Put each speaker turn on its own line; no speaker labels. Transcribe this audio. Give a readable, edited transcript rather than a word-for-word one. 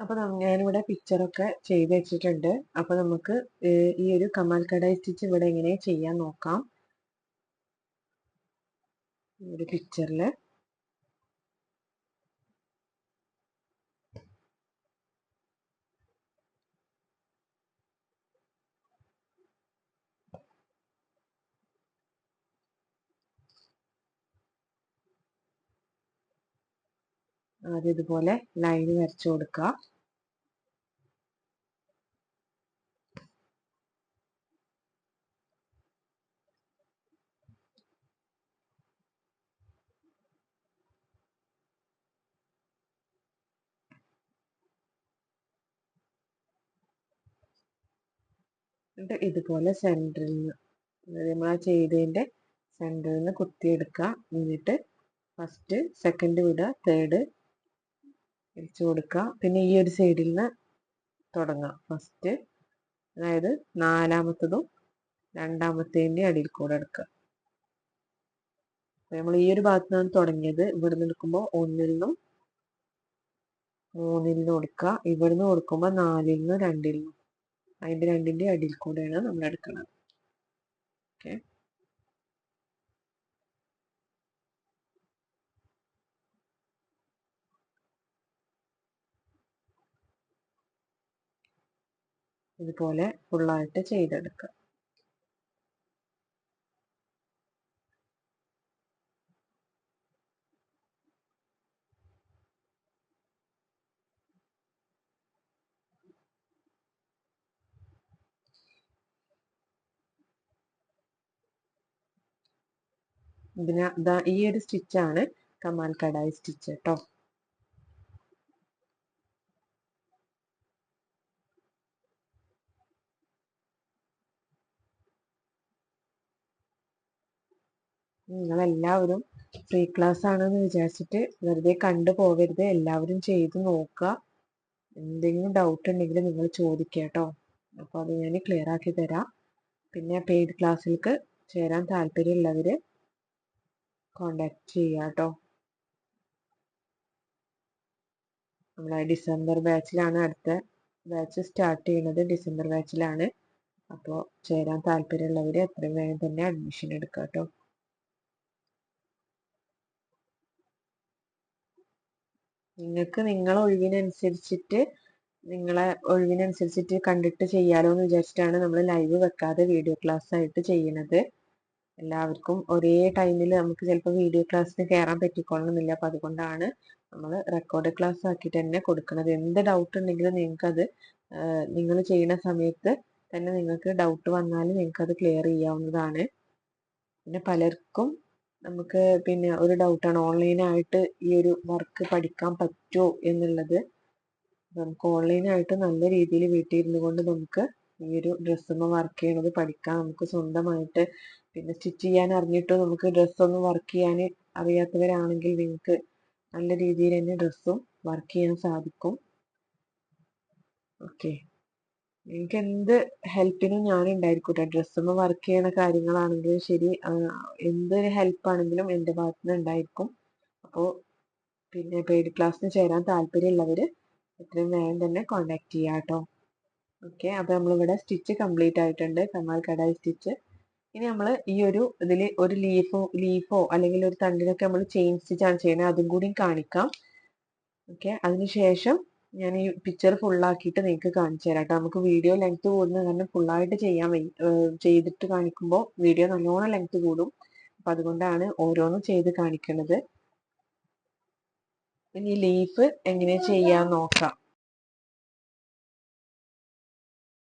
അപ്പൊ ഞാനിവിടെ പിക്ചറൊക്കെ ചെയ്ത് വെച്ചിട്ടുണ്ട്. അപ്പൊ നമുക്ക് ഈ ഒരു കമാൽ കടായി സ്റ്റിച്ച് ഇവിടെ എങ്ങനെ ചെയ്യാൻ നോക്കാം. ഒരു പിക്ചറില് ആദ്യം ഇതുപോലെ ലൈൻ വരച്ചു കൊടുക്കുക. എന്നിട്ട് ഇതുപോലെ സെൻറ്ററിൽ നിന്ന് നമ്മൾ ചെയ്തതിൻ്റെ സെൻറ്ററിൽ നിന്ന് കുത്തിയെടുക്കുക. എന്നിട്ട് ഫസ്റ്റ് സെക്കൻഡ് വിടുക, തേർഡ് വെച്ച് കൊടുക്കുക. പിന്നെ ഈ ഒരു സൈഡിൽ നിന്ന് തുടങ്ങാം. ഫസ്റ്റ് അതായത് നാലാമത്തതും രണ്ടാമത്തേൻ്റെ അടിയിൽ കൂടെ എടുക്കുക. നമ്മൾ ഈ ഒരു ഭാഗത്ത് നിന്നാണ് തുടങ്ങിയത്. ഇവിടുന്ന് എടുക്കുമ്പോൾ 1 നിന്നും 3 നിന്നും കൊടുക്കുക. ഇവിടുന്ന് കൊടുക്കുമ്പോൾ 4 നിന്നും 2 നിന്നും, അതിൻ്റെ 2ൻ്റെ അടിയിൽ കൂടെയാണ് നമ്മൾ എടുക്കുന്നത്. ഓക്കെ, ഇതുപോലെ ഫുള്ളായിട്ട് ചെയ്തെടുക്കുക. ഈ ഒരു സ്റ്റിച്ചാണ് കമാൽ കടായി സ്റ്റിച്ച് കേട്ടോ. നിങ്ങളെല്ലാവരും ഫ്രീ ക്ലാസ് ആണെന്ന് വിചാരിച്ചിട്ട് വെറുതെ കണ്ടു പോകരുത്. എല്ലാവരും ചെയ്ത് നോക്കുക. എന്തെങ്കിലും ഡൗട്ട് ഉണ്ടെങ്കിൽ നിങ്ങൾ ചോദിക്കുക കേട്ടോ. അപ്പോൾ അത് ഞാൻ ക്ലിയർ ആക്കി തരാം. പിന്നെ പെയ്ഡ് ക്ലാസ്സിലേക്ക് ചേരാൻ താല്പര്യമുള്ളവർ കോണ്ടാക്ട് ചെയ്യുക കേട്ടോ. നമ്മളെ ഡിസംബർ ബാച്ചിലാണ് അടുത്ത ബാച്ച് സ്റ്റാർട്ട് ചെയ്യുന്നത്. ഡിസംബർ ബാച്ചിലാണ്. അപ്പോൾ ചേരാൻ താല്പര്യമുള്ളവർ എത്രയും വേഗം തന്നെ അഡ്മിഷൻ എടുക്കുക കേട്ടോ. നിങ്ങൾക്ക് നിങ്ങളെ ഒഴിവിനനുസരിച്ചിട്ട് കണ്ടിട്ട് ചെയ്യാലോ എന്ന് വിചാരിച്ചിട്ടാണ് നമ്മൾ ലൈവ് വെക്കാതെ വീഡിയോ ക്ലാസ് ആയിട്ട് ചെയ്യുന്നത്. എല്ലാവർക്കും ഒരേ ടൈമിൽ നമുക്ക് ചിലപ്പോൾ വീഡിയോ ക്ലാസ്സിന് കയറാൻ പറ്റിക്കൊള്ളണമെന്നില്ല. അപ്പം അതുകൊണ്ടാണ് നമ്മൾ റെക്കോർഡ് ക്ലാസ് ആക്കിയിട്ട് തന്നെ കൊടുക്കുന്നത്. എന്ത് ഡൗട്ട് ഉണ്ടെങ്കിലും നിങ്ങൾക്കത് നിങ്ങൾ ചെയ്യുന്ന സമയത്ത് തന്നെ നിങ്ങൾക്ക് ഡൗട്ട് വന്നാൽ നിങ്ങൾക്കത് ക്ലിയർ ചെയ്യാവുന്നതാണ്. പിന്നെ പലർക്കും നമുക്ക് പിന്നെ ഒരു ഡൗട്ടാണ് ഓൺലൈനായിട്ട് ഈ ഒരു വർക്ക് പഠിക്കാൻ പറ്റുമോ എന്നുള്ളത്. നമുക്ക് ഓൺലൈനായിട്ട് നല്ല രീതിയിൽ വീട്ടിലിരുന്നു കൊണ്ട് നമുക്ക് ഈ ഒരു ഡ്രസ്സുമ്മ വർക്ക് ചെയ്യണത് പഠിക്കാം. നമുക്ക് സ്വന്തമായിട്ട് പിന്നെ സ്റ്റിച്ച് ചെയ്യാൻ അറിഞ്ഞിട്ടോ നമുക്ക് ഡ്രസ്സൊന്നും വർക്ക് ചെയ്യാൻ അറിയാത്തവരാണെങ്കിൽ നിങ്ങൾക്ക് നല്ല രീതിയിൽ തന്നെ ഡ്രസ്സും വർക്ക് ചെയ്യാൻ സാധിക്കും. ഓക്കെ, നിങ്ങൾക്ക് എന്ത് ഹെൽപ്പിനും ഞാൻ ഉണ്ടായിരിക്കട്ടെ. ഡ്രസ്സുമ്മ വർക്ക് ചെയ്യണ കാര്യങ്ങളാണെങ്കിലും ശരി, എന്തൊരു ഹെൽപ്പാണെങ്കിലും എൻ്റെ ഭാഗത്ത് നിന്ന് ഉണ്ടായിരിക്കും. അപ്പോൾ പിന്നെ പെയ്ഡ് ക്ലാസ്സിന് ചേരാൻ താല്പര്യമുള്ളവർ എത്രയും വേഗം തന്നെ കോണ്ടാക്ട് ചെയ്യാം കേട്ടോ. ഓക്കെ, അപ്പോൾ നമ്മളിവിടെ സ്റ്റിച്ച് കംപ്ലീറ്റ് ആയിട്ടുണ്ട്, കമാൽ കടായി സ്റ്റിച്ച്. ഇനി നമ്മൾ ഈ ഒരു ഇതിൽ ഒരു ലീഫോ അല്ലെങ്കിൽ ഒരു തണ്ടിനൊക്കെ നമ്മൾ ചെയിൻ സ്റ്റിച്ചാണ് ചെയ്യുന്നത്. അതും കൂടി കാണിക്കാം. ഓക്കെ, അതിനുശേഷം ഞാൻ ഈ പിക്ചർ ഫുള്ളാക്കിയിട്ട് നിങ്ങൾക്ക് കാണിച്ചു തരാം കേട്ടോ. നമുക്ക് വീഡിയോ ലെങ്ത് കൂടുന്നത് കാരണം ഫുള്ളായിട്ട് ചെയ്തിട്ട് കാണിക്കുമ്പോൾ വീഡിയോ നല്ലോണം ലെങ്ത് കൂടും. അപ്പം അതുകൊണ്ടാണ് ഓരോന്നും ചെയ്ത് കാണിക്കുന്നത്. ഇനി ലീഫ് എങ്ങനെ ചെയ്യാൻ നോക്കാം.